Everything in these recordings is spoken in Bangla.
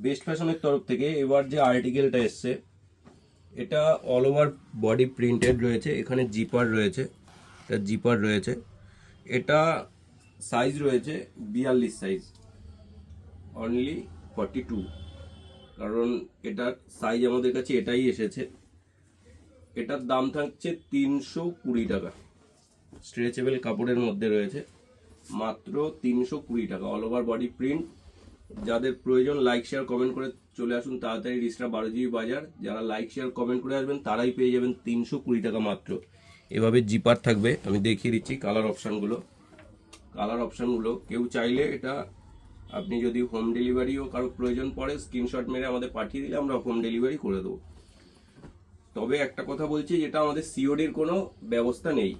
বেস্ট ফ্যাশনের তরফ থেকে এবার যে আর্টিকেলটা এসছে এটা অল ওভার বডি প্রিন্টেড রয়েছে, এখানে জিপার রয়েছে, এটা জিপার রয়েছে, এটা সাইজ রয়েছে 42 সাইজ, অনলি 42, কারণ এটার সাইজ আমাদের কাছে এটাই এসেছে। এটার দাম থাকছে 320 টাকা, স্ট্রেচেবল কাপড়ের মধ্যে রয়েছে, মাত্র 320 টাকা, অল ওভার বডি প্রিন্ট। যাদের প্রয়োজন লাইক শেয়ার কমেন্ট করে চলে আসুন তাড়াতাড়ি রিসরা 12 জিবি বাজার। যারা লাইক শেয়ার কমেন্ট করে আসবেন তারাই পেয়ে যাবেন 320 টাকা মাত্র। এভাবে জিপার থাকবে, আমি দেখিয়ে দিচ্ছি কালার অপশানগুলো। কেউ চাইলে এটা আপনি যদি হোম ডেলিভারিও কারো প্রয়োজন পড়ে স্ক্রিনশট মেরে আমাদের পাঠিয়ে দিলে আমরা হোম ডেলিভারি করে দেবো। তবে একটা কথা বলছি, যেটা আমাদের সিওডির কোনো ব্যবস্থা নেই,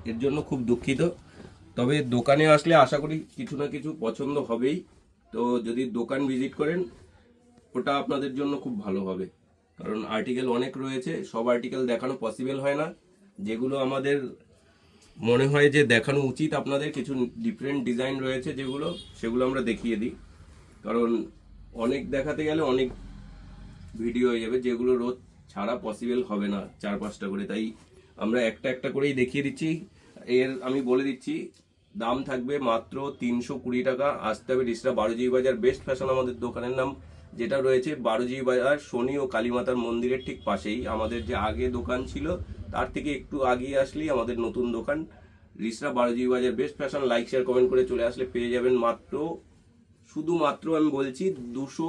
এর জন্য খুব দুঃখিত। তবে দোকানে আসলে আশা করি কিছু না কিছু পছন্দ হবেই। তো যদি দোকান ভিজিট করেন ওটা আপনাদের জন্য খুব ভালো হবে, কারণ আর্টিকেল অনেক রয়েছে, সব আর্টিকেল দেখানো পসিবল হয় না। যেগুলো আমাদের মনে হয় যে দেখানো উচিত আপনাদের, কিছু ডিফারেন্ট ডিজাইন রয়েছে সেগুলো আমরা দেখিয়ে দিই, কারণ অনেক দেখাতে গেলে অনেক ভিডিও হয়ে যাবে, যেগুলো রোজ ছাড়া পসিবল হবে না 4-5টা করে, তাই আমরা একটা একটা করেই দেখিয়ে দিচ্ছি। এর আমি বলে দিচ্ছি দাম থাকবে মাত্র 320 টাকা। আসতে হবে রিসরা 12 জিবি বাজার, বেস্ট ফ্যাশন আমাদের দোকানের নাম, যেটা রয়েছে 12 জিবি বাজার শনি ও কালীমাতার মন্দিরের ঠিক পাশেই। আমাদের যে আগে দোকান ছিল তার থেকে একটু আগিয়ে আসলেই আমাদের নতুন দোকান রিসরা 12 জিবি বাজার, best fashion. Like share comment করে চলে আসলে পেয়ে যাবেন মাত্র, শুধুমাত্র আমি বলছি 200